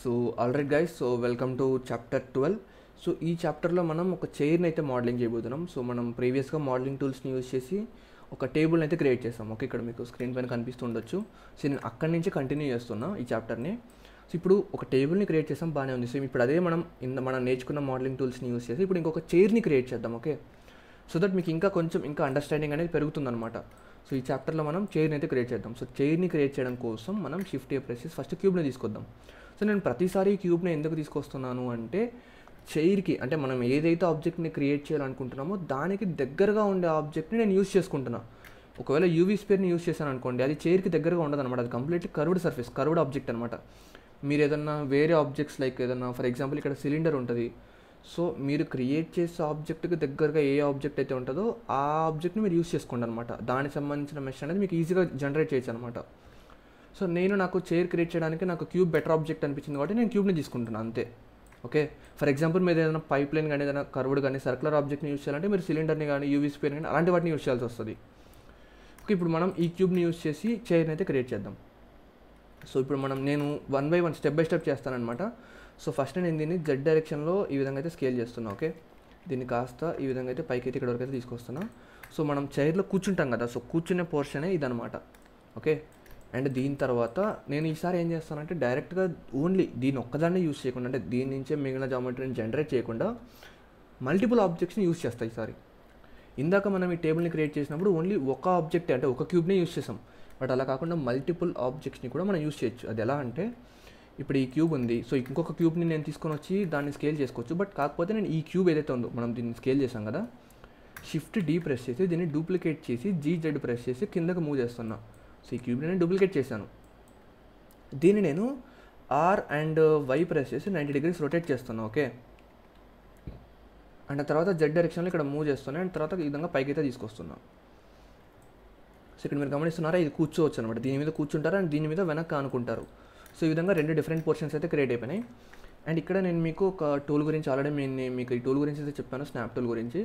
So alright guys, so welcome to chapter 12. So ఈ చాప్టర్లో మనం ఒక చైర్ని అయితే మోడలింగ్ చేయబోతున్నాం. సో మనం ప్రీవియస్గా మోడలింగ్ టూల్స్ని యూజ్ చేసి ఒక టేబుల్ని అయితే క్రియేట్ చేస్తాం. ఓకే, ఇక్కడ మీకు స్క్రీన్ పైన కనిపిస్తుండొచ్చు. సో నేను అక్కడి నుంచి కంటిన్యూ చేస్తున్నా ఈ చాప్టర్ని. సో ఇప్పుడు ఒక టేబుల్ని క్రియేట్ చేస్తాం, బాగానే ఉంది. సో ఇప్పుడు అదే మనం నేర్చుకున్న మోడలింగ్ టూల్స్ని యూజ్ చేసి ఇప్పుడు ఇంకొక చైర్ని క్రియేట్ చేద్దాం. ఓకే, సో దట్ మీకు ఇంకా అండర్స్టాండింగ్ అనేది పెరుగుతుందన్నమాట. సో ఈ చాప్టర్లో మనం చైర్ని అయితే క్రియేట్ చేద్దాం. సో చైర్ని క్రియేట్ చేయడం కోసం మనం షిఫ్ట్ ప్రెస్ చేసి ఫస్ట్ క్యూబ్ని తీసుకొద్దాం. సో నేను ప్రతిసారి క్యూబ్ని ఎందుకు తీసుకొస్తున్నాను అంటే చైర్కి, అంటే మనం ఏదైతే ఆబ్జెక్ట్ని క్రియేట్ చేయాలనుకుంటున్నామో దానికి దగ్గరగా ఉండే ఆబ్జెక్ట్ని నేను యూజ్ చేసుకుంటున్నా. ఒకవేళ యూవీ స్పియర్ని యూజ్ చేశాను అనుకోండి, అది చైర్కి దగ్గరగా ఉండదు అనమాట. అది completely curved surface, curved object అనమాట. మీరు ఏదన్నా వేరే ఆబ్జెక్ట్స్ లైక్ ఏదన్నా ఫర్ ఎగ్జాంపుల్ ఇక్కడ సిలిండర్ ఉంటుంది. సో మీరు క్రియేట్ చేసే ఆబ్జెక్ట్కి దగ్గరగా ఏ ఆబ్జెక్ట్ అయితే ఉంటుందో ఆ ఆబ్జెక్ట్ని మీరు యూజ్ చేసుకోండి అనమాట. దానికి సంబంధించిన మెష్ అనేది మీకు ఈజీగా జనరేట్ చేయొచ్చు అనమాట. సో నాకు చైర్ క్రియేట్ చేయడానికి నాకు క్యూబ్ బెటర్ ఆబ్జెక్ట్ అనిపించింది కాబట్టి నేను క్యూబ్ని తీసుకుంటున్నాను అంతే. ఓకే, ఫర్ ఎగ్జాంపుల్ మీరు ఏదైనా పైప్ లైన్ కానీ ఏదైనా కర్వ్డ్ కానీ సర్కులర్ ఆబ్జెక్ట్ని యూజ్ చేయాలంటే మీరు సిలిండర్ని కానీ యూవీ స్పియర్ కానీ అలాంటి వాటిని యూజ్ చేయాల్సి వస్తుంది. ఓకే, ఇప్పుడు మనం ఈ క్యూబ్ని యూజ్ చేసి చైర్ని అయితే క్రియేట్ చేద్దాం. సో ఇప్పుడు నేను 1 by 1 స్టెప్ బై స్టెప్ చేస్తానమాట. సో ఫస్ట్ నేను దీన్ని జెడ్ డైరెక్షన్లో ఈ విధంగా అయితే స్కేల్ చేస్తున్నా. ఓకే, దీన్ని కాస్త ఈ విధంగా అయితే పైకి అయితే ఇక్కడ వరకు అయితే తీసుకొస్తున్నా. సో మనం చైర్లో కూర్చుంటాం కదా, సో కూర్చునే పోర్షనే ఇదనమాట. ఓకే, అండ్ దీని తర్వాత నేను ఈసారి ఏం చేస్తానంటే డైరెక్ట్గా ఓన్లీ దీన్ని ఒక్కదాన్ని యూజ్ చేయకుండా, అంటే దీని నుంచే మిగిలిన జామెట్రీని జనరేట్ చేయకుండా మల్టిపుల్ ఆబ్జెక్ట్స్ని యూజ్ చేస్తాయి ఈసారి. ఇందాక మనం ఈ టేబుల్ని క్రియేట్ చేసినప్పుడు ఓన్లీ ఒక ఆబ్జెక్ట్ అంటే ఒక క్యూబ్నే యూజ్ చేసాం. బట్ అలా కాకుండా మల్టిపుల్ ఆబ్జెక్ట్స్ని కూడా మనం యూజ్ చేయొచ్చు. అది ఎలా అంటే ఇప్పుడు ఈ క్యూబ్ ఉంది. సో ఇంకొక క్యూబ్ని నేను తీసుకొని వచ్చి దాన్ని స్కేల్ చేసుకోవచ్చు. బట్ కాకపోతే నేను ఈ క్యూబ్ ఏదైతే ఉందో మనం దీన్ని స్కేల్ చేసాం కదా, షిఫ్ట్ డి ప్రెస్ చేసి దీన్ని డూప్లికేట్ చేసి జీజెడ్ ప్రెస్ చేసి కిందకు మూవ్ చేస్తున్నా. సో ఈ క్యూబ్ని నేను డూప్లికేట్ చేశాను. దీన్ని నేను ఆర్ అండ్ వై ప్రెస్ చేసి 90 degrees రొటేట్ చేస్తున్నా. ఓకే, అండ్ తర్వాత జెడ్ డైరెక్షన్లో ఇక్కడ మూవ్ చేస్తున్నా. అండ్ తర్వాత ఈ విధంగా పైకి అయితే తీసుకొస్తున్నా. సో ఇక్కడ మీరు గమనిస్తున్నారా, ఇది కూర్చోవచ్చు అనమాట. దీని మీద కూర్చుంటారు అండ్ దీని మీద వెనక్కి అనుకుంటారు. సో ఈ విధంగా 2 డిఫరెంట్ పోర్షన్స్ అయితే క్రియేట్ అయిపోయినాయి. అండ్ ఇక్కడ నేను మీకు ఒక టూల్ గురించి ఆల్రెడీ మీకు ఈ టూల్ గురించి అయితే చెప్పాను, స్నాప్ టూల్ గురించి.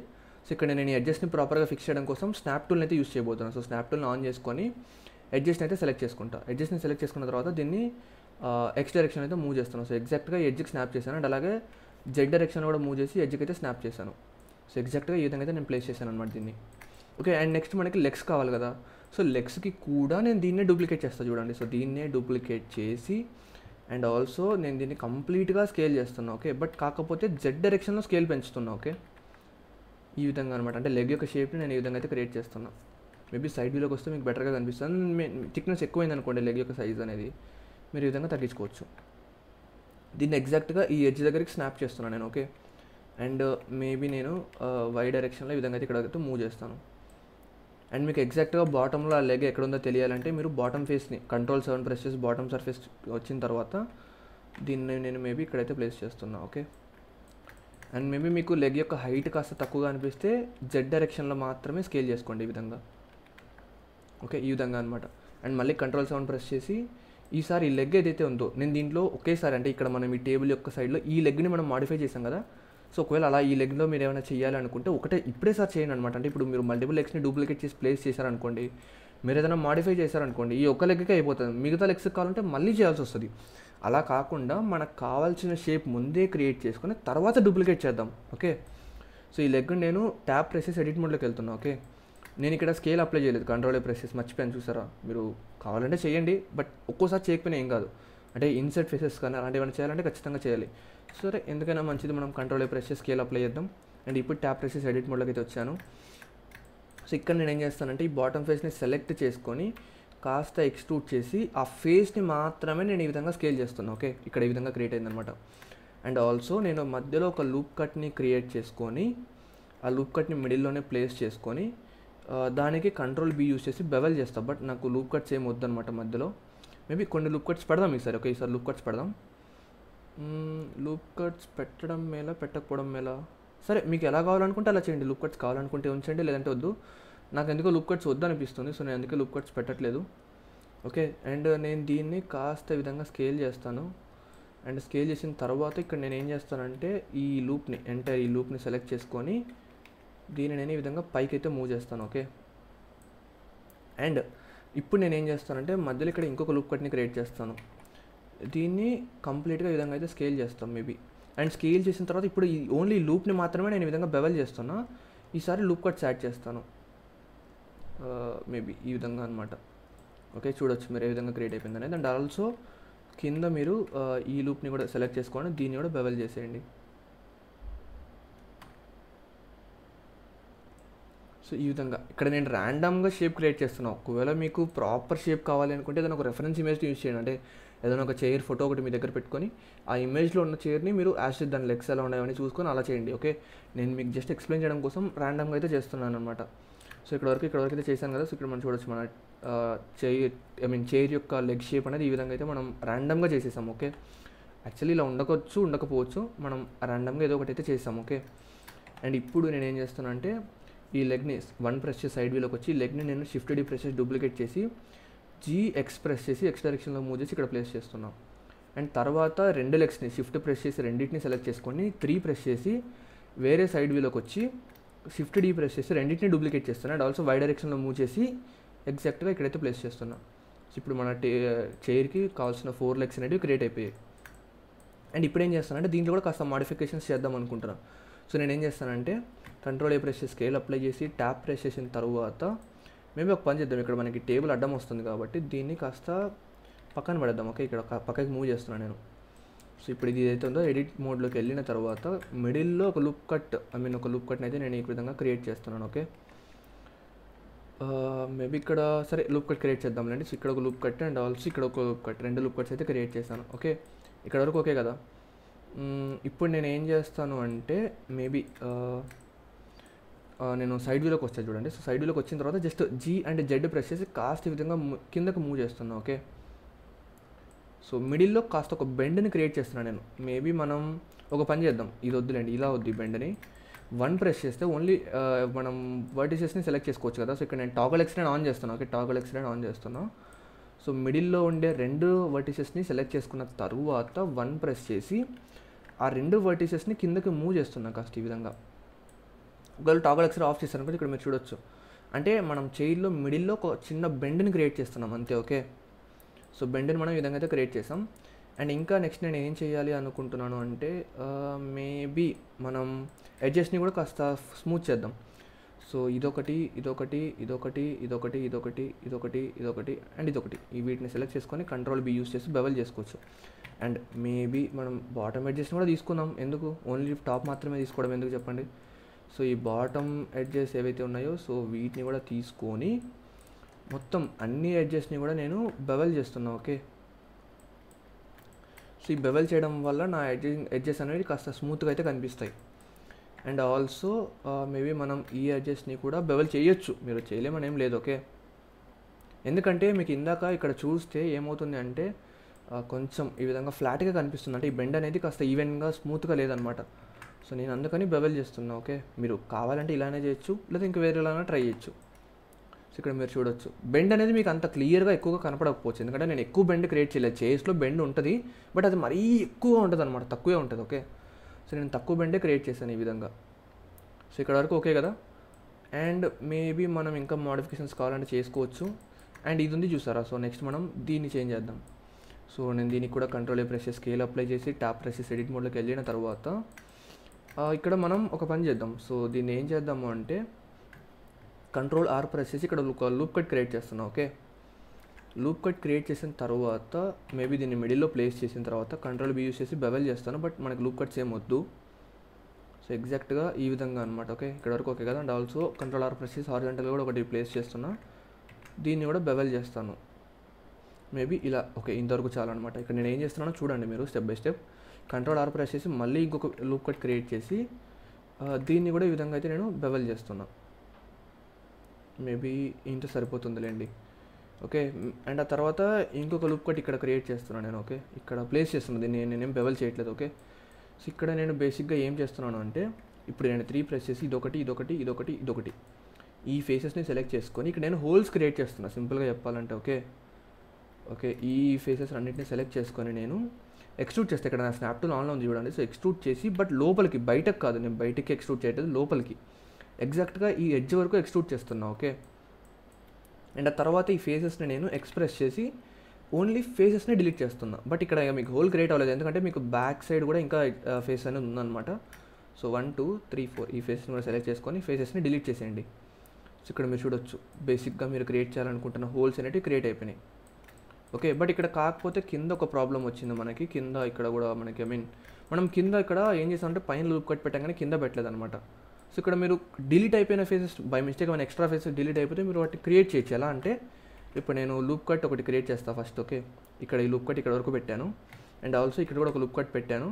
సో ఇక్కడ నేను ఈ ఎడ్జెస్ట్ని ప్రాపర్గా ఫిక్స్ చేయడం కోసం స్నాప్ టూల్ని అయితే యూస్ చేయబోతున్నాను. సో స్నాప్ టూల్ని ఆన్ చేసుకొని ఎడ్జెస్ట్ని అయితే సెలెక్ట్ చేసుకుంటా. ఎడ్జెస్ట్ని సెలెక్ట్ చేసుకున్న తర్వాత దీన్ని ఎక్స్ డైరెక్షన్ అయితే మూవ్ చేస్తున్నాను. సో ఎగ్జాక్ట్గా ఎడ్జ్కి స్నాప్ చేశాను. అండ్ అలాగే జెడ్ డైరెక్షన్ కూడా మూవ్ చేసి ఎడ్జ్కి అయితే స్నాప్ చేశాను. సో ఎగ్జాక్ట్గా ఈ విధంగా అయితే నేను ప్లేస్ చేశాను అనమాట దీన్ని. ఓకే, అండ్ నెక్స్ట్ మనకి లెగ్స్ కావాలి కదా. సో లెగ్స్కి కూడా నేను దీన్నే డూప్లికేట్ చేస్తాను చూడండి. సో దీన్నే డూప్లికేట్ చేసి అండ్ ఆల్సో నేను దీన్ని కంప్లీట్గా స్కేల్ చేస్తున్నా. ఓకే, బట్ కాకపోతే జెడ్ డైరెక్షన్లో స్కేల్ పెంచుతున్నా. ఓకే, ఈ విధంగా అనమాట. అంటే లెగ్ యొక్క షేప్ని నేను ఈ విధంగా అయితే క్రియేట్ చేస్తున్నా. మేబీ సైడ్ వ్యూలోకి వస్తే మీకు బెటర్గా కనిపిస్తుంది. థిక్నెస్ ఎక్కువైంది అనుకోండి లెగ్ యొక్క సైజ్ అనేది, మీరు ఈ విధంగా తగ్గించుకోవచ్చు. దీన్ని ఎగ్జాక్ట్గా ఈ ఎడ్జ్ దగ్గరికి స్నాప్ చేస్తున్నాను నేను. ఓకే, అండ్ మేబీ నేను వై డైరెక్షన్లో ఈ విధంగా అయితే ఇక్కడ మూవ్ చేస్తాను. అండ్ మీకు ఎగ్జాక్ట్గా బాటంలో ఆ లెగ్ ఎక్కడ ఉందో తెలియాలంటే మీరు బాటమ్ ఫేస్ని Ctrl+7 ప్రెస్ చేసి బాటమ్ సర్ఫేస్ వచ్చిన తర్వాత దీన్ని నేను మేబీ ఇక్కడైతే ప్లేస్ చేస్తున్నా. ఓకే, అండ్ మేబీ మీకు లెగ్ యొక్క హైట్ కాస్త తక్కువగా అనిపిస్తే జెడ్ డైరెక్షన్లో మాత్రమే స్కేల్ చేసుకోండి ఈ విధంగా. ఓకే, ఈ విధంగా అనమాట. అండ్ మళ్ళీ Ctrl+7 ప్రెస్ చేసి ఈసారి ఈ లెగ్ ఏదైతే ఉందో నేను దీంట్లో ఒకేసారి, అంటే ఇక్కడ మనం ఈ టేబుల్ యొక్క సైడ్లో ఈ లెగ్ని మనం మాడిఫై చేసాం కదా. సో ఒకవేళ అలా ఈ లెగ్లో మీరు ఏమైనా చేయాలనుకుంటే ఇప్పుడే సార్ చేయండి అనమాట. అంటే ఇప్పుడు మీరు మల్టిపుల్ లెగ్స్ని డూప్లికేట్ చేసి ప్లేస్ చేశారనుకోండి, మీరు ఏదైనా మాడిఫై చేశారనుకోండి, ఈ ఒక్క లెగ్కే అయిపోతుంది. మిగతా లెగ్స్ కావాలంటే మళ్ళీ చేయాల్సి వస్తుంది. అలా కాకుండా మనకు కావాల్సిన షేప్ ముందే క్రియేట్ చేసుకొని తర్వాత డూప్లికేట్ చేద్దాం. ఓకే, సో ఈ లెగ్ నేను ట్యాప్ ప్రెస్ చేసి ఎడిట్ మోడ్లోకి వెళ్తున్నా. ఓకే, నేను ఇక్కడ స్కేల్ అప్లై చేయలేదు, Ctrl+A ప్రెస్ చేసి మర్చిపోయాను చూసారా. మీరు కావాలంటే చేయండి, బట్ ఒక్కోసారి చేయకపోయినా ఏం కాదు. అంటే ఇన్సర్ట్ ఫేసెస్ కానీ అలాంటివి ఏమైనా చేయాలంటే ఖచ్చితంగా చేయాలి. సరే, ఎందుకైనా మంచిది మనం Ctrl+A ప్రెస్ చేసి స్కేల్ అప్లై చేద్దాం. అండ్ ఇప్పుడు ట్యాప్ ప్రెస్ చేసి ఎడిట్ మోడ్లోకి అయితే వచ్చాను. సో ఇక్కడ నేను ఏం చేస్తానంటే ఈ బాటమ్ ఫేస్ని సెలెక్ట్ చేసుకొని కాస్త ఎక్స్ట్రూడ్ చేసి ఆ ఫేస్ని మాత్రమే నేను ఈ విధంగా స్కేల్ చేస్తున్నాను. ఓకే, ఇక్కడ ఈ విధంగా క్రియేట్ అయిందనమాట. అండ్ ఆల్సో నేను మధ్యలో ఒక లూప్ కట్ని క్రియేట్ చేసుకొని ఆ లూప్ కట్ని మిడిల్లోనే ప్లేస్ చేసుకొని దానికి Ctrl+B యూస్ చేసి బెవెల్ చేస్తాను. బట్ నాకు లూప్ కట్స్ ఏం వద్దనమాట మధ్యలో. మేబీ కొన్ని లూప్ కట్స్ పెడదాం ఈసారి. ఓకే, ఈసారి లూప్ కట్స్ పెడదాం. లూప్ కట్స్ పెట్టడం మేలా పెట్టకపోవడం మేలా, సరే మీకు ఎలా కావాలనుకుంటే అలా చేయండి. లూప్ కట్స్ కావాలనుకుంటే ఉంచండి, లేదంటే వద్దు. నాకు ఎందుకో లూప్ కట్స్ వద్దు అనిపిస్తుంది. సో నేను అందుకే లూప్ కట్స్ పెట్టట్లేదు. ఓకే, అండ్ నేను దీన్ని కాస్త విధంగా స్కేల్ చేస్తాను. అండ్ స్కేల్ చేసిన తర్వాత ఇక్కడ నేను ఏం చేస్తానంటే ఈ లూప్ని సెలెక్ట్ చేసుకొని దీన్ని నేను ఈ విధంగా పైకి అయితే మూవ్ చేస్తాను. ఓకే, అండ్ ఇప్పుడు నేను ఏం చేస్తానంటే మధ్యలో ఇక్కడ ఇంకొక లూప్ కట్ని క్రియేట్ చేస్తాను. దీన్ని కంప్లీట్గా ఈ విధంగా అయితే స్కేల్ చేస్తాం మేబీ. అండ్ స్కేల్ చేసిన తర్వాత ఇప్పుడు ఈ ఓన్లీ లూప్ని మాత్రమే నేను ఈ విధంగా బెవెల్ చేస్తున్నా. ఈసారి లూప్ కట్స్ యాడ్ చేస్తాను మేబీ ఈ విధంగా అనమాట. ఓకే, చూడొచ్చు మీరు ఏ విధంగా క్రియేట్ అయిపోయింది అనేది. అండ్ ఆల్సో కింద మీరు ఈ లూప్ని కూడా సెలెక్ట్ చేసుకోండి, దీన్ని కూడా బెవెల్ చేసేయండి. సో ఈ విధంగా ఇక్కడ నేను ర్యాండమ్గా షేప్ క్రియేట్ చేస్తున్నాను. ఒకవేళ మీకు ప్రాపర్ షేప్ కావాలి అనుకుంటే ఏదైనా ఒక రెఫరెన్స్ ఇమేజ్ యూజ్ చేయండి. అంటే ఏదైనా ఒక చైర్ ఫోటో ఒకటి మీ దగ్గర పెట్టుకొని ఆ ఇమేజ్లో ఉన్న చైర్ని మీరు యాజ్ దాని లెగ్స్ ఎలా ఉన్నాయని చూసుకొని అలా చేయండి. ఓకే, నేను మీకు జస్ట్ ఎక్స్ప్లెయిన్ చేయడం కోసం ర్యాండమ్గా అయితే చేస్తున్నాను అనమాట. సో ఇక్కడ వరకు అయితే చేశాను కదా. సో ఇక్కడ మనం చూడొచ్చు మన చైర్ యొక్క లెగ్ షేప్ అనేది ఈ విధంగా అయితే మనం ర్యాండమ్గా చేసేసాం. ఓకే, యాక్చువల్లీ ఇలా ఉండకపోవచ్చు, మనం ర్యాండమ్గా ఏదో ఒకటి అయితే చేసాం. ఓకే, అండ్ ఇప్పుడు నేను ఏం చేస్తున్నాను అంటే ఈ లెగ్ని 1 ప్రెస్ చేసి సైడ్ వీలోకి వచ్చి లెగ్ని నేను షిఫ్ట్ డి ప్రెస్ చేసి డూప్లికేట్ చేసి GX ప్రెస్ చేసి X డైరెక్షన్లో మూవ్ చేసి ఇక్కడ ప్లేస్ చేస్తున్నాం. అండ్ తర్వాత 2 లెగ్స్ని షిఫ్ట్ ప్రెస్ చేసి రెండింటిని సెలెక్ట్ చేసుకొని 3 ప్రెస్ చేసి వేరే సైడ్ వీలోకి వచ్చి షిఫ్ట్ డి ప్రెస్ చేసి రెండింటిని డూప్లికేట్ చేస్తున్నాను. అండ్ ఆల్సో Y డైరెక్షన్లో మూవ్ చేసి ఎగ్జాక్ట్గా ఇక్కడైతే ప్లేస్ చేస్తున్నాం. సో ఇప్పుడు మన చైర్కి కావాల్సిన 4 లెగ్స్ అనేవి క్రియేట్ అయిపోయాయి. అండ్ ఇప్పుడు ఏం చేస్తానంటే దీంట్లో కూడా కాస్త మాడిఫికేషన్స్ చేద్దాం అనుకుంటున్నాను. సో నేను ఏం చేస్తానంటే కంట్రోల్ A ప్రెస్ చేసి స్కేల్ అప్లై చేసి ట్యాప్ ప్రెస్ చేసిన తర్వాత మేబీ ఒక పని చేద్దాం. ఇక్కడ మనకి టేబుల్ అడ్డం వస్తుంది కాబట్టి దీన్ని కాస్త పక్కన పడేద్దాం. ఓకే, ఇక్కడ పక్కకి మూవ్ చేస్తున్నాను నేను. సో ఇప్పుడు ఇది ఏదైతే ఉందో ఎడిట్ మోడ్లోకి వెళ్ళిన తర్వాత మిడిల్లో ఒక లూప్ కట్ని అయితే నేను ఈ విధంగా క్రియేట్ చేస్తున్నాను. ఓకే, మేబీ ఇక్కడ సరే లూప్ కట్ క్రియేట్ చేద్దాంలేండి. సో ఇక్కడ ఒక లూప్ కట్ అండ్ ఆల్సో ఇక్కడ ఒక లూప్ కట్, 2 లూప్ కట్స్ అయితే క్రియేట్ చేశాను. ఓకే, ఇక్కడ వరకు ఓకే కదా. ఇప్పుడు నేను ఏం చేస్తాను అంటే మేబీ నేను సైడ్ వ్యూలోకి వచ్చాను చూడండి. సో సైడ్ వ్యూలోకి వచ్చిన తర్వాత just G and Z press చేసి కాస్త ఈ విధంగా కిందకు మూవ్ చేస్తున్నాను. ఓకే, సో మిడిల్లో కాస్త ఒక బెండ్ని క్రియేట్ చేస్తున్నాను నేను. మేబీ మనం ఒక పని చేద్దాం, ఇది వద్దులేండి, ఇలా వద్దు. ఈ బెండ్ని 1 ప్రెస్ చేస్తే ఓన్లీ మనం వర్టిసెస్ని సెలెక్ట్ చేసుకోవచ్చు కదా. సో ఇక్కడ నేను టాగల్ ఎక్స్టెండ్ ఆన్ చేస్తున్నాను. ఓకే, టాగల్ ఎక్స్టెండ్ ఆన్ చేస్తున్నాను. సో మిడిల్లో ఉండే 2 వర్టిసెస్ని సెలెక్ట్ చేసుకున్న తర్వాత 1 ప్రెస్ చేసి ఆ 2 వర్టిసెస్ని కిందకి మూవ్ చేస్తున్నాను కాస్త ఈ విధంగా. ఒకవేళ టాగల్ ఎక్స్టెండ్ ఆఫ్ చేస్తాను అనుకుంటే ఇక్కడ మీరు చూడొచ్చు, అంటే మనం చైర్లో మిడిల్లో ఒక చిన్న బెండ్ని క్రియేట్ చేస్తున్నాం అంతే. ఓకే, సో బెండ్ని మనం ఈ విధంగా అయితే క్రియేట్ చేసాం. అండ్ ఇంకా నెక్స్ట్ నేను ఏం చేయాలి అనుకుంటున్నాను అంటే మేబీ మనం ఎడ్జెస్ని కూడా కాస్త స్మూత్ చేద్దాం. సో ఇదొకటి అండ్ ఇదొకటి ఈ వీటిని సెలెక్ట్ చేసుకొని కంట్రోల్ B యూస్ చేసి బెవెల్ చేసుకోవచ్చు. అండ్ మేబీ మనం బాటమ్ ఎడ్జెస్ని కూడా తీసుకుందాం. ఎందుకు ఓన్లీ టాప్ మాత్రమే తీసుకోవడం ఎందుకు చెప్పండి. సో ఈ బాటమ్ ఎడ్జెస్ ఏవైతే ఉన్నాయో సో వీటిని కూడా తీసుకొని మొత్తం అన్ని ఎడ్జెస్ని కూడా నేను బెవెల్ చేస్తున్నాను. ఓకే, సో ఈ బెవెల్ చేయడం వల్ల నా ఎడ్జెస్ అనేవి కాస్త స్మూత్గా అయితే కనిపిస్తాయి. అండ్ ఆల్సో మేబీ మనం ఈ ఎడ్జెస్ని కూడా బెవెల్ చేయొచ్చు, మీరు చేయలేమని ఏం లేదు. ఓకే, ఎందుకంటే మీకు ఇందాక ఇక్కడ చూస్తే ఏమవుతుంది అంటే కొంచెం ఈ విధంగా ఫ్లాట్గా కనిపిస్తుంది, అంటే ఈ బెండ్ అనేది కాస్త ఈవెన్గా స్మూత్గా లేదనమాట. సో నేను అందుకని బెవెల్ చేస్తున్నా. ఓకే, మీరు కావాలంటే ఇలానే చేయొచ్చు, లేదా ఇంకా వేరేలాగా ట్రై చేయొచ్చు. సో ఇక్కడ మీరు చూడొచ్చు బెండ్ అనేది మీకు అంత క్లియర్గా ఎక్కువగా కనపడకపోవచ్చు, ఎందుకంటే నేను ఎక్కువ బెండ్ క్రియేట్ చేయలేదు. చేస్లో బెండ్ ఉంటుంది బట్ అది మరీ ఎక్కువగా ఉంటుంది అనమాట, తక్కువే ఉంటుంది. ఓకే, సో నేను తక్కువ బెండే క్రియేట్ చేశాను ఈ విధంగా. సో ఇక్కడ వరకు ఓకే కదా. అండ్ మేబీ మనం ఇంకా మోడిఫికేషన్స్ కావాలంటే చేసుకోవచ్చు. అండ్ ఇది ఉంది చూసారా, సో నెక్స్ట్ మనం దీన్ని చేంజ్ చేద్దాం. సో నేను దీనికి కూడా కంట్రోల్ A ప్రెస్ చేసి స్కేల్ అప్లై చేసి ట్యాప్ ప్రెస్ చేసి ఎడిట్ మోడ్లోకి వెళ్ళిన తర్వాత ఇక్కడ మనం ఒక పని చేద్దాం. సో దీన్ని ఏం చేద్దాము అంటే కంట్రోల్ R ప్రెస్ చేసి ఇక్కడ ఒక లూప్ కట్ క్రియేట్ చేస్తున్నాం. ఓకే, లూప్ కట్ క్రియేట్ చేసిన తర్వాత మేబీ దీన్ని మిడిల్లో ప్లేస్ చేసిన తర్వాత కంట్రోల్ B యూస్ చేసి బెవెల్ చేస్తాను. బట్ మనకి లూప్ కట్స్ ఏం వద్దు. సో ఎగ్జాక్ట్గా ఈ విధంగా అనమాట. ఓకే, ఇక్కడ వరకు ఓకే కదా. And also control R press చేసి హారిజాంటల్గా కూడా ఒకటి ప్లేస్ చేస్తున్నా, దీన్ని కూడా బెవెల్ చేస్తాను మేబీ ఇలా. ఓకే, ఇంతవరకు చాలా అనమాట. ఇక్కడ నేను ఏం చేస్తున్నానో చూడండి మీరు step by step. Control R press చేసి మళ్ళీ ఇంకొక లూప్ కట్ క్రియేట్ చేసి దీన్ని కూడా ఈ విధంగా అయితే నేను బెవెల్ చేస్తున్నా. మేబీ ఇంత సరిపోతుందిలేండి. ఓకే, అండ్ ఆ తర్వాత ఇంకొక లూప్ కట్ ఇక్కడ క్రియేట్ చేస్తున్నాను నేను. ఓకే, ఇక్కడ ప్లేస్ చేస్తున్నాను, దీన్ని నేనేం బెవెల్ చేయట్లేదు. ఓకే, సో ఇక్కడ నేను బేసిక్గా ఏం చేస్తున్నాను అంటే ఇప్పుడు నేను 3 ప్రెస్ చేసి ఇదొకటి ఈ ఫేసెస్ని సెలెక్ట్ చేసుకొని ఇక్కడ నేను హోల్స్ క్రియేట్ చేస్తున్నాను సింపుల్గా చెప్పాలంటే. ఓకే, ఈ ఫేసెస్ అన్నింటినీ సెలెక్ట్ చేసుకొని నేను ఎక్స్ట్రూట్ చేస్తే ఇక్కడ నా స్నాప్ టూల్ ఆన్లో ఉంది చూడండి. సో ఎక్స్ట్రూట్ చేసి బట్ లోపలికి, బయటకు కాదు, నేను బయటకి ఎక్స్ట్రూట్ చేయట్లేదు, లోపలికి ఎగ్జాక్ట్గా ఈ ఎడ్జ్ వరకు ఎక్స్ట్రూట్ చేస్తున్నా. ఓకే, అండ్ ఆ తర్వాత ఈ ఫేసెస్ని నేను ఎక్స్ప్రెస్ చేసి ఓన్లీ ఫేసెస్ని డిలీట్ చేస్తున్నా. బట్ ఇక్కడ మీకు హోల్ క్రియేట్ అవ్వలేదు, ఎందుకంటే మీకు బ్యాక్ సైడ్ కూడా ఇంకా ఫేస్ అనేది ఉందన్నమాట. సో 1 2 3 4 ఈ ఫేస్ని కూడా సెలెక్ట్ చేసుకొని ఫేసెస్ని డిలీట్ చేసేయండి. సో ఇక్కడ మీరు చూడొచ్చు బేసిక్గా మీరు క్రియేట్ చేయాలనుకుంటున్న హోల్స్ అనేవి క్రియేట్ అయిపోయినాయి. ఓకే, బట్ ఇక్కడ కాకపోతే కింద ఒక ప్రాబ్లం వచ్చింది మనకి. కింద ఇక్కడ కూడా మనకి మనం కింద ఇక్కడ ఏం చేసామంటే పైన లూప్ కట్ పెట్టాం కానీ కింద పెట్టలేదు అనమాట. సో ఇక్కడ మీరు డిలీట్ అయిపోయిన ఫేసెస్ బై మిస్టేక్ ఏమైనా ఎక్స్ట్రా ఫేసెస్ డిలీట్ అయిపోతే మీరు వాటి క్రియేట్ చేయొచ్చు. ఎలా అంటే ఇప్పుడు నేను లూప్ కట్ ఒకటి క్రియేట్ చేస్తాను ఫస్ట్. ఓకే, ఇక్కడ ఈ లూప్ కట్ ఇక్కడ వరకు పెట్టాను, అండ్ ఆల్సో ఇక్కడ కూడా ఒక లూప్ కట్ పెట్టాను.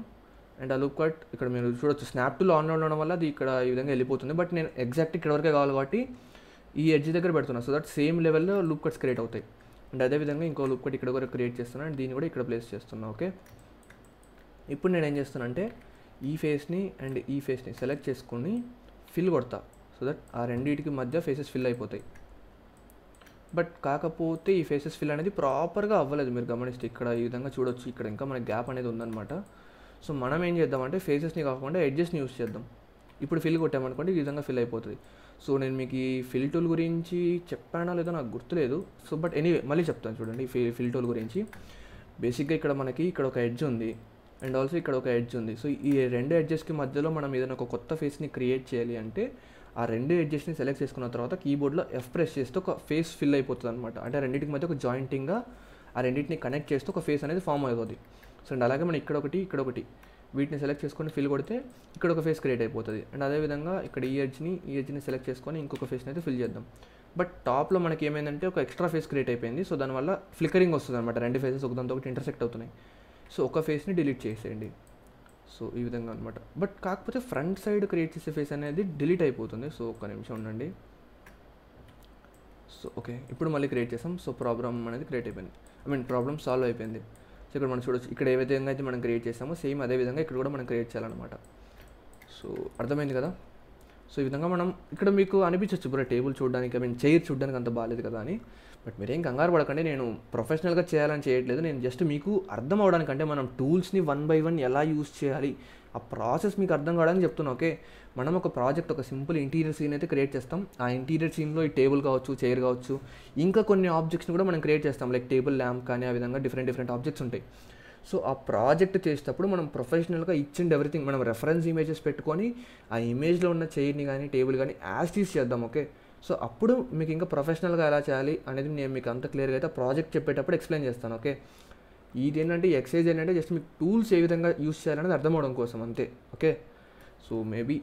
అండ్ ఆ లూప్ కట్ ఇక్కడ మీరు చూడొచ్చు స్నాప్ టూల్ ఆన్లో ఉండడం వల్ల అది ఇక్కడ ఈ విధంగా వెళ్ళిపోతుంది. బట్ నేను ఎగ్జాక్ట్ ఇక్కడ వరకే కావాలి కాబట్టి ఈ ఎడ్జ్ దగ్గర పెడుతున్నాను, సో దట్ సేమ్ లెవెల్లో లూప్ కట్స్ క్రియేట్ అవుతాయి. అండ్ అదేవిధంగా ఇంకో లూప్ కట్ ఇక్కడ కూడా క్రియేట్ చేస్తున్నాను, అండ్ దీన్ని కూడా ఇక్కడ ప్లేస్ చేస్తున్నాను. ఓకే, ఇప్పుడు నేను ఏం చేస్తాను అంటే ఈ ఫేస్ని అండ్ ఈ ఫేస్ని సెలెక్ట్ చేసుకొని ఫిల్ కొడతా, సో దట్ ఆ రెండింటికి మధ్య ఫేసెస్ ఫిల్ అయిపోతాయి. బట్ కాకపోతే ఈ ఫేసెస్ ఫిల్ అనేది ప్రాపర్గా అవ్వలేదు. మీరు గమనిస్తే ఇక్కడ ఈ విధంగా చూడొచ్చు, ఇక్కడ ఇంకా మన గ్యాప్ అనేది ఉందన్నమాట. సో మనం ఏం చేద్దామంటే ఫేసెస్ని కాకుండా ఎడ్జెస్ని యూస్ చేద్దాం. ఇప్పుడు ఫిల్ కొట్టామనుకోండి ఈ విధంగా ఫిల్ అయిపోతుంది. సో నేను మీకు ఈ ఫిల్ టూల్ గురించి చెప్పానా లేదో నాకు గుర్తులేదు. సో బట్ ఎనీవే మళ్ళీ చెప్తాను చూడండి. ఫిల్ టూల్ గురించి బేసిక్గా ఇక్కడ మనకి ఇక్కడ ఒక ఎడ్జ్ ఉంది, అండ్ ఆల్సో ఇక్కడ ఒక ఎడ్జ్ ఉంది. సో ఈ రెండు ఎడ్జెస్కి మధ్యలో మనం ఏదైనా ఒక కొత్త ఫేస్ని క్రియేట్ చేయాలి అంటే ఆ రెండు ఎడ్జెస్ని సెలెక్ట్ చేసుకున్న తర్వాత కీబోర్డ్లో F ప్రెస్ చేస్తే ఒక ఫేస్ ఫిల్ అయిపోతుంది అనమాట. అంటే రెండింటికి మధ్య ఒక జాయింటింగ్గా ఆ రెండింటిని కనెక్ట్ చేస్తే ఒక ఫేస్ అనేది ఫామ్ అవుతుంది. సో అండ్ అలాగే మనం ఇక్కడ ఒకటి వీటిని సెలెక్ట్ చేసుకొని ఫిల్ కొడితే ఇక్కడ ఒక ఫేస్ క్రియేట్ అయిపోతుంది. అండ్ అదేవిధంగా ఇక్కడ ఈ ఎడ్జ్ని సెలెక్ట్ చేసుకొని ఇంకొక ఫేస్ని అయితే ఫిల్ చేద్దాం. బట్ టాప్లో మనకి ఏమైందంటే ఒక ఎక్స్ట్రా ఫేస్ క్రియేట్ అయిపోయింది. సో దానివల్ల ఫ్లికరింగ్ వస్తుంది అనమాట, రెండు ఫేసెస్ ఒకదాంతో ఒకటి ఇంటర్సెక్ట్ అవుతున్నాయి. సో ఒక ఫేస్ని డిలీట్ చేసేయండి. సో ఈ విధంగా అనమాట. బట్ కాకపోతే ఫ్రంట్ సైడ్ క్రియేట్ చేసే ఫేస్ అనేది డిలీట్ అయిపోతుంది. సో ఒక్క నిమిషం ఉండండి. సో ఓకే, ఇప్పుడు మళ్ళీ క్రియేట్ చేసాం. సో ప్రాబ్లమ్ అనేది క్రియేట్ అయిపోయింది, ప్రాబ్లమ్ సాల్వ్ అయిపోయింది. సో ఇక్కడ మనం చూడొచ్చు, ఇక్కడ ఏ విధంగా అయితే మనం క్రియేట్ చేసామో సేమ్ అదే విధంగా ఇక్కడ కూడా మనం క్రియేట్ చేయాలన్నమాట. సో అర్థమైంది కదా. సో ఈ విధంగా మనం ఇక్కడ మీకు అనిపించవచ్చు బ్రో టేబుల్ చూడడానికి చైర్ చూడడానికి అంత బాగాలేదు కదా అని. బట్ మీరేం కంగారు పడకండి, నేను ప్రొఫెషనల్గా చేయాలని చేయట్లేదు. నేను జస్ట్ మీకు అర్థం అవడానికి, అంటే మనం టూల్స్ని 1 by 1 ఎలా యూస్ చేయాలి ఆ ప్రాసెస్ మీకు అర్థం కావడానికి చెప్తున్నా. ఓకే, మనం ఒక ప్రాజెక్ట్ ఒక సింపుల్ ఇంటీరియర్ సీన్ అయితే క్రియేట్ చేస్తాం. ఆ ఇంటీరియర్ సీన్లో ఈ టేబుల్ కావచ్చు, చైర్ కావచ్చు, ఇంకా కొన్ని ఆబ్జెక్ట్స్ని కూడా మనం క్రియేట్ చేస్తాం. లైక్ టేబుల్ ల్యాంప్ కానీ ఆ విధంగా డిఫరెంట్ ఆబ్జెక్ట్స్ ఉంటాయి. సో ఆ ప్రాజెక్ట్ చేసేటప్పుడు మనం ప్రొఫెషనల్గా అండ్ ఎవ్రీథింగ్ మనం రెఫరెన్స్ ఇమేజెస్ పెట్టుకొని ఆ ఇమేజ్లో ఉన్న చైర్ని కానీ టేబుల్ కానీ యాజ్ టీజ్ చేద్దాం. ఓకే, సో అప్పుడు మీకు ఇంకా ప్రొఫెషనల్గా ఎలా చేయాలి అనేది నేను మీకు అంత క్లియర్గా అయితే ప్రాజెక్ట్ చెప్పేటప్పుడు ఎక్స్ప్లెయిన్ చేస్తాను. ఓకే, ఇది ఏంటంటే ఎక్సైజ్ ఏంటంటే జస్ట్ మీకు టూల్స్ ఏ విధంగా యూస్ చేయాలనేది అర్థం అవడం కోసం అంతే. ఓకే, సో మేబీ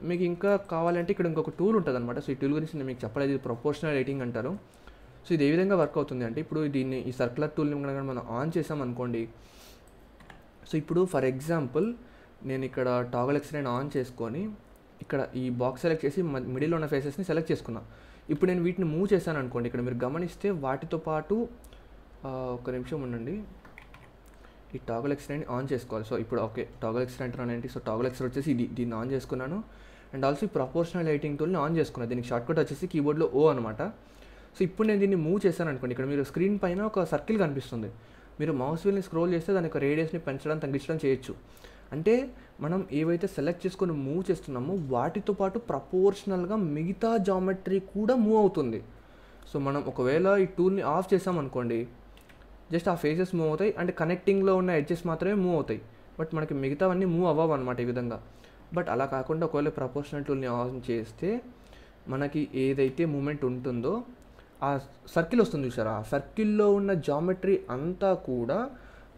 మీకు ఇంకా కావాలంటే ఇక్కడ ఇంకొక టూల్ ఉంటుంది అనమాట. సో ఈ టూల్ గురించి నేను మీకు చెప్పలేదు, ఇది ప్రొపోర్షనల్ ఎడిటింగ్ అంటారు. సో ఇది ఏ విధంగా వర్క్ అవుతుంది అంటే ఇప్పుడు దీన్ని ఈ సర్క్యులర్ టూల్ని కనుక మనం ఆన్ చేసాం అనుకోండి. సో ఇప్పుడు ఫర్ ఎగ్జాంపుల్ నేను ఇక్కడ టాగల్ ఎక్స్టెండ్ ఆన్ చేసుకొని ఇక్కడ ఈ బాక్స్ సెలెక్ట్ చేసి మిడిల్లో ఉన్న ఫేసెస్ని సెలెక్ట్ చేసుకున్నా. ఇప్పుడు నేను వీటిని మూవ్ చేశాను అనుకోండి, ఇక్కడ మీరు గమనిస్తే వాటితో పాటు ఒక నిమిషం ఉండండి, ఈ టాగల్ ఎక్స్టెండ్ ఆన్ చేసుకోవాలి. సో ఇప్పుడు ఓకే, టాగల్ ఎక్స్టెండ్ ఏంటి, సో టాగల్ ఎక్స్టెండ్ వచ్చేసి దీన్ని ఆన్ చేసుకున్నాను. అండ్ ఆల్సో ఈ ప్రపోర్షనల్ ఎడిటింగ్ టూల్ని ఆన్ చేసుకున్నాను. దీనికి షార్ట్కట్ వచ్చేసి కీబోర్డ్లో O అనమాట. సో ఇప్పుడు నేను దీన్ని మూవ్ చేశాను అనుకోండి, ఇక్కడ మీరు స్క్రీన్ పైన ఒక సర్కిల్ కనిపిస్తుంది. మీరు మౌస్ వీల్ని స్క్రోల్ చేస్తే దాని యొక్క రేడియస్ని పెంచడం తగ్గించడం చేయొచ్చు. అంటే మనం ఏవైతే సెలెక్ట్ చేసుకొని మూవ్ చేస్తున్నామో వాటితో పాటు ప్రపోర్షనల్గా మిగతా జామెట్రీ కూడా మూవ్ అవుతుంది. సో మనం ఒకవేళ ఈ టూల్ని ఆఫ్ చేసామనుకోండి, జస్ట్ ఆ ఫేసెస్ మూవ్ అవుతాయి, అంటే కనెక్టింగ్లో ఉన్న ఎడ్జెస్ మాత్రమే మూవ్ అవుతాయి. బట్ మనకి మిగతావన్నీ మూవ్ అవ్వవు అనమాట ఈ విధంగా. బట్ అలా కాకుండా ఒకవేళ ప్రపోర్షనల్ టూల్ని ఆన్ చేస్తే మనకి ఏదైతే మూమెంట్ ఉంటుందో ఆ సర్కిల్ వస్తుంది చూసారా, ఆ సర్కిల్లో ఉన్న జామెట్రీ అంతా కూడా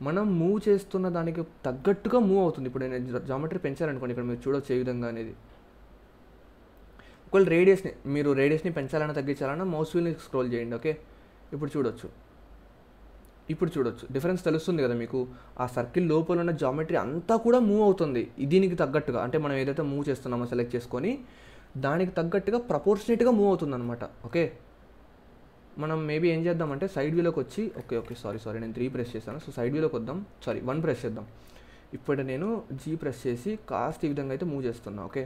మనం మూవ్ చేస్తున్న దానికి తగ్గట్టుగా మూవ్ అవుతుంది. ఇప్పుడు నేను జామెట్రీ పెంచాలనుకోండి, ఇక్కడ మీరు చూడొచ్చు ఏ విధంగా అనేది. ఒకవేళ రేడియస్ని పెంచాలన్నా తగ్గించాలన్నా మౌస్ వీల్ని స్క్రోల్ చేయండి. ఓకే, ఇప్పుడు చూడొచ్చు డిఫరెన్స్ తెలుస్తుంది కదా మీకు. ఆ సర్కిల్ లోపల ఉన్న జామెట్రీ అంతా కూడా మూవ్ అవుతుంది దీనికి తగ్గట్టుగా. అంటే మనం ఏదైతే మూవ్ చేస్తున్నామో సెలెక్ట్ చేసుకొని దానికి తగ్గట్టుగా ప్రపోర్షనేట్గా మూవ్ అవుతుంది అనమాట. ఓకే, మనం మేబీ ఏం చేద్దామంటే సైడ్ వ్యూలోకి వచ్చి ఓకే సారీ నేను 3 ప్రెస్ చేశాను. సో సైడ్ వ్యూలోకి వద్దాం, 1 ప్రెస్ చేద్దాం. ఇప్పుడు నేను G ప్రెస్ చేసి కాస్ట్ ఈ విధంగా అయితే మూవ్ చేస్తున్నా. Okay,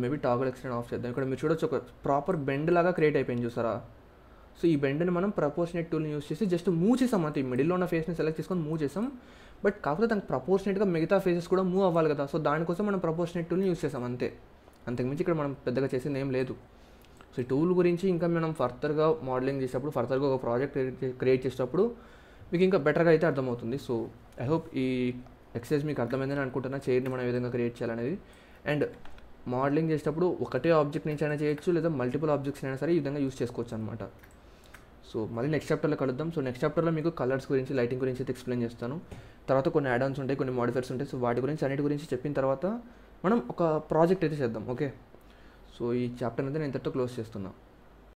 maybe toggle extend of చేద్దాం. ఇక్కడ మీరు చూడొచ్చు ఒక ప్రాపర్ బెండ్ లాగా క్రియేట్ అయిపోయింది చూసారా. సో ఈ బెండ్ని మనం ప్రపోర్షనేట్ టూల్ని యూస్ చేసి జస్ట్ మూవ్ చేసాం అంతే. ఈ మిడిల్లో ఉన్న ఫేస్ని సెలెక్ట్ చేసుకొని మూవ్ చేసాం. బట్ కాకపోతే దానికి ప్రపోర్షనేట్గా మిగతా ఫేసెస్ కూడా మూవ్ అవ్వాలి కదా. సో దానికోసం మనం ప్రపోర్షనేట్ టూల్ని యూస్ చేసాం అంతే. అంతకుమించి ఇక్కడ మనం పెద్దగా చేసింది ఏం లేదు. సో ఈ టూల్ గురించి ఇంకా మనం ఫర్దర్గా మోడలింగ్ చేసేటప్పుడు, ఫర్దర్గా ఒక ప్రాజెక్ట్ క్రియేట్ చేసేటప్పుడు మీకు ఇంకా బెటర్గా అయితే అర్థమవుతుంది. సో ఐ హోప్ ఈ ఎక్సర్సైజ్ మీకు అర్థమైందని అనుకుంటున్నా, చైర్ని మనం ఏ విధంగా క్రియేట్ చేయాలనేది. అండ్ మోడలింగ్ చేసేటప్పుడు ఒకటే ఆబ్జెక్ట్ నుంచి అయినా చేయొచ్చు, లేదా మల్టిపుల్ ఆబ్జెక్ట్స్ అయినా సరే ఈ విధంగా యూస్ చేసుకోవచ్చు అనమాట. సో మళ్ళీ నెక్స్ట్ చాప్టర్లో కలుద్దాం. సో నెక్స్ట్ చాప్టర్లో మీకు కలర్స్ గురించి, లైటింగ్ గురించి అయితే ఎక్స్ప్లెయిన్ చేస్తాను. తర్వాత కొన్ని యాడ్-ఆన్స్ ఉంటాయి, కొన్ని మోడిఫైర్స్ ఉంటాయి. సో వాటి గురించి, అన్నిటి గురించి చెప్పిన తర్వాత మనం ఒక ప్రాజెక్ట్ అయితే చేద్దాం. ఓకే, సో ఈ చాప్టర్ అయితే నేను ఇంతటితో క్లోజ్ చేస్తున్నా.